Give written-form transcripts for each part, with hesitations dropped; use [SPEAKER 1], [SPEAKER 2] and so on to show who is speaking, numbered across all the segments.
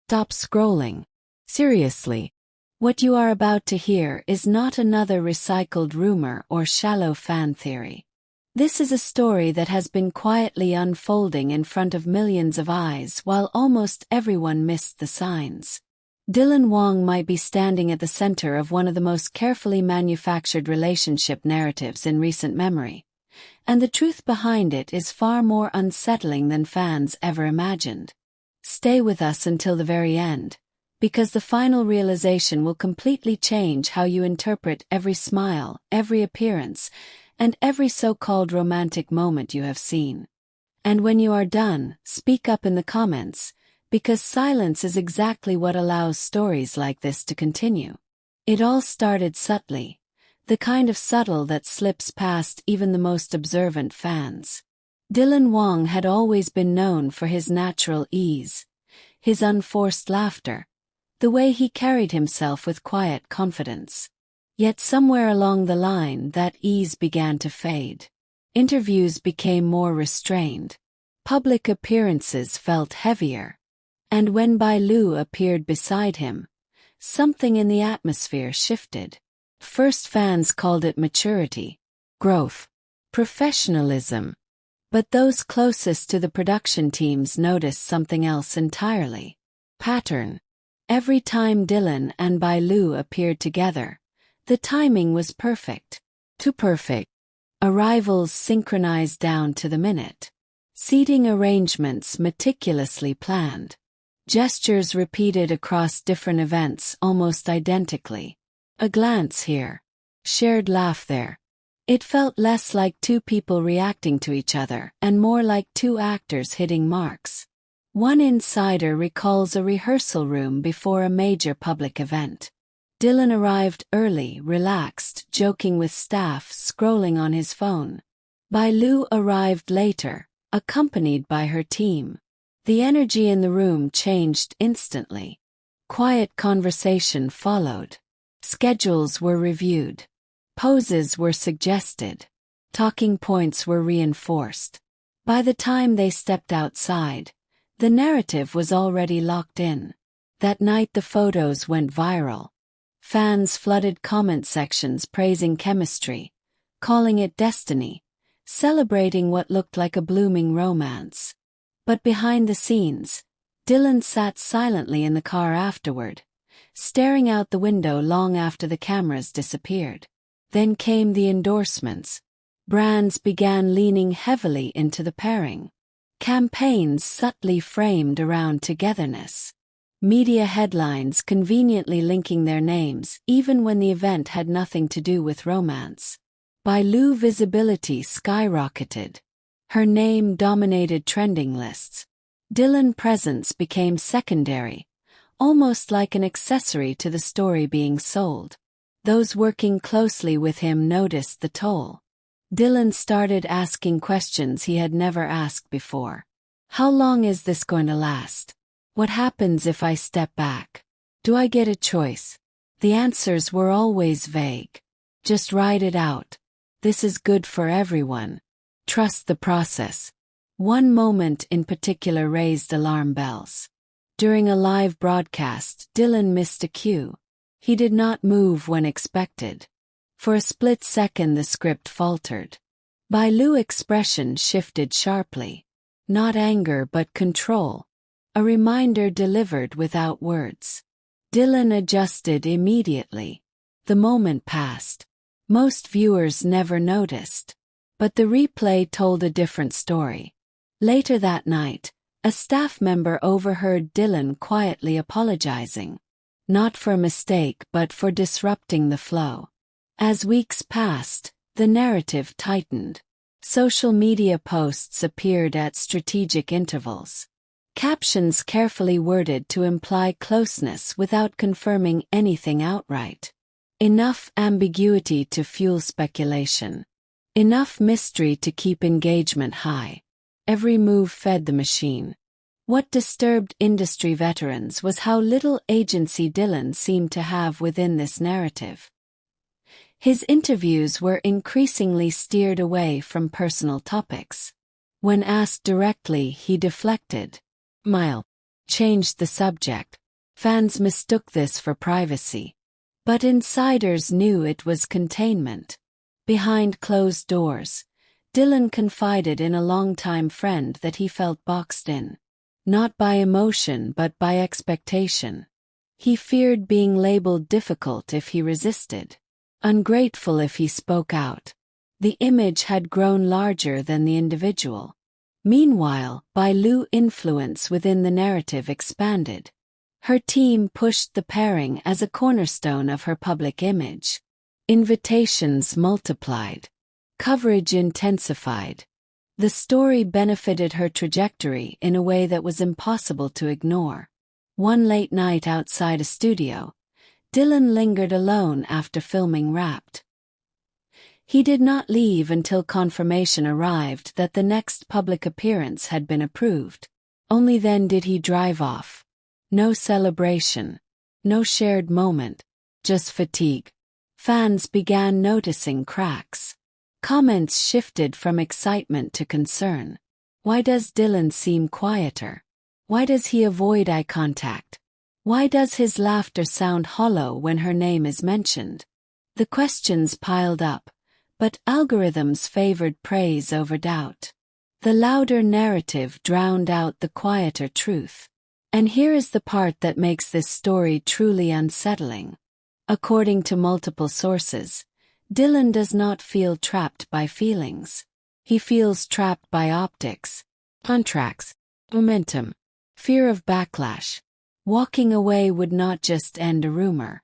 [SPEAKER 1] Stop scrolling. Seriously. What you are about to hear is not another recycled rumor or shallow fan theory. This is a story that has been quietly unfolding in front of millions of eyes while almost everyone missed the signs. Dylan Wang might be standing at the center of one of the most carefully manufactured relationship narratives in recent memory. And the truth behind it is far more unsettling than fans ever imagined. Stay with us until the very end, because the final realization will completely change how you interpret every smile, every appearance, and every so-called romantic moment you have seen. And when you are done, speak up in the comments, because silence is exactly what allows stories like this to continue. It all started subtly, the kind of subtle that slips past even the most observant fans. Dylan Wang had always been known for his natural ease, his unforced laughter, the way he carried himself with quiet confidence. Yet somewhere along the line that ease began to fade. Interviews became more restrained. Public appearances felt heavier. And when Bai Lu appeared beside him, something in the atmosphere shifted. First fans called it maturity, growth, professionalism. But those closest to the production teams noticed something else entirely. Pattern. Every time Dylan and Bai Lu appeared together, the timing was perfect. Too perfect. Arrivals synchronized down to the minute. Seating arrangements meticulously planned. Gestures repeated across different events almost identically. A glance here. Shared laugh there. It felt less like two people reacting to each other and more like two actors hitting marks. One insider recalls a rehearsal room before a major public event. Dylan arrived early, relaxed, joking with staff, scrolling on his phone. Bai Lu arrived later, accompanied by her team. The energy in the room changed instantly. Quiet conversation followed. Schedules were reviewed. Poses were suggested. Talking points were reinforced. By the time they stepped outside, the narrative was already locked in. That night the photos went viral. Fans flooded comment sections praising chemistry, calling it destiny, celebrating what looked like a blooming romance. But behind the scenes, Dylan sat silently in the car afterward, staring out the window long after the cameras disappeared. Then came the endorsements. Brands began leaning heavily into the pairing. Campaigns subtly framed around togetherness. Media headlines conveniently linking their names even when the event had nothing to do with romance. Bai Lu visibility skyrocketed. Her name dominated trending lists. Dylan's presence became secondary, almost like an accessory to the story being sold. Those working closely with him noticed the toll. Dylan started asking questions he had never asked before. How long is this going to last? What happens if I step back? Do I get a choice? The answers were always vague. Just ride it out. This is good for everyone. Trust the process. One moment in particular raised alarm bells. During a live broadcast, Dylan missed a cue. He did not move when expected. For a split second the script faltered. Bai Lu's expression shifted sharply. Not anger but control. A reminder delivered without words. Dylan adjusted immediately. The moment passed. Most viewers never noticed. But the replay told a different story. Later that night, a staff member overheard Dylan quietly apologizing. Not for a mistake but for disrupting the flow. As weeks passed, the narrative tightened. Social media posts appeared at strategic intervals. Captions carefully worded to imply closeness without confirming anything outright. Enough ambiguity to fuel speculation. Enough mystery to keep engagement high. Every move fed the machine. What disturbed industry veterans was how little agency Dylan seemed to have within this narrative. His interviews were increasingly steered away from personal topics. When asked directly, he deflected. changed the subject. Fans mistook this for privacy. But insiders knew it was containment. Behind closed doors, Dylan confided in a longtime friend that he felt boxed in. Not by emotion but by expectation. He feared being labeled difficult if he resisted, ungrateful if he spoke out. The image had grown larger than the individual. Meanwhile, Bailu's influence within the narrative expanded. Her team pushed the pairing as a cornerstone of her public image. Invitations multiplied. Coverage intensified. The story benefited her trajectory in a way that was impossible to ignore. One late night outside a studio, Dylan lingered alone after filming Wrapped. He did not leave until confirmation arrived that the next public appearance had been approved. Only then did he drive off. No celebration. No shared moment. Just fatigue. Fans began noticing cracks. Comments shifted from excitement to concern. Why does Dylan seem quieter? Why does he avoid eye contact? Why does his laughter sound hollow when her name is mentioned? The questions piled up, but algorithms favored praise over doubt. The louder narrative drowned out the quieter truth. And here is the part that makes this story truly unsettling. According to multiple sources, Dylan does not feel trapped by feelings. He feels trapped by optics, contracts, momentum, fear of backlash. Walking away would not just end a rumor.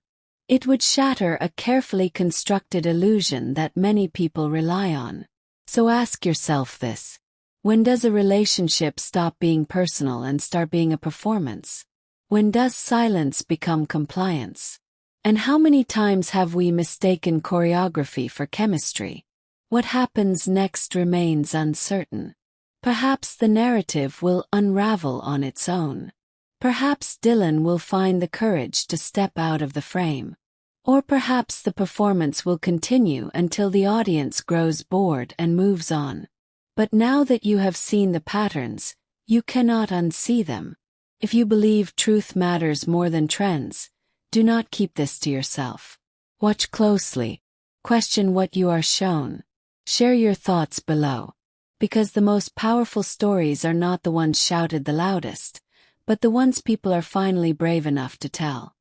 [SPEAKER 1] It would shatter a carefully constructed illusion that many people rely on. So ask yourself this. When does a relationship stop being personal and start being a performance? When does silence become compliance? And how many times have we mistaken choreography for chemistry? What happens next remains uncertain. Perhaps the narrative will unravel on its own. Perhaps Dylan will find the courage to step out of the frame. Or perhaps the performance will continue until the audience grows bored and moves on. But now that you have seen the patterns, you cannot unsee them. If you believe truth matters more than trends, do not keep this to yourself. Watch closely. Question what you are shown. Share your thoughts below. Because the most powerful stories are not the ones shouted the loudest, but the ones people are finally brave enough to tell.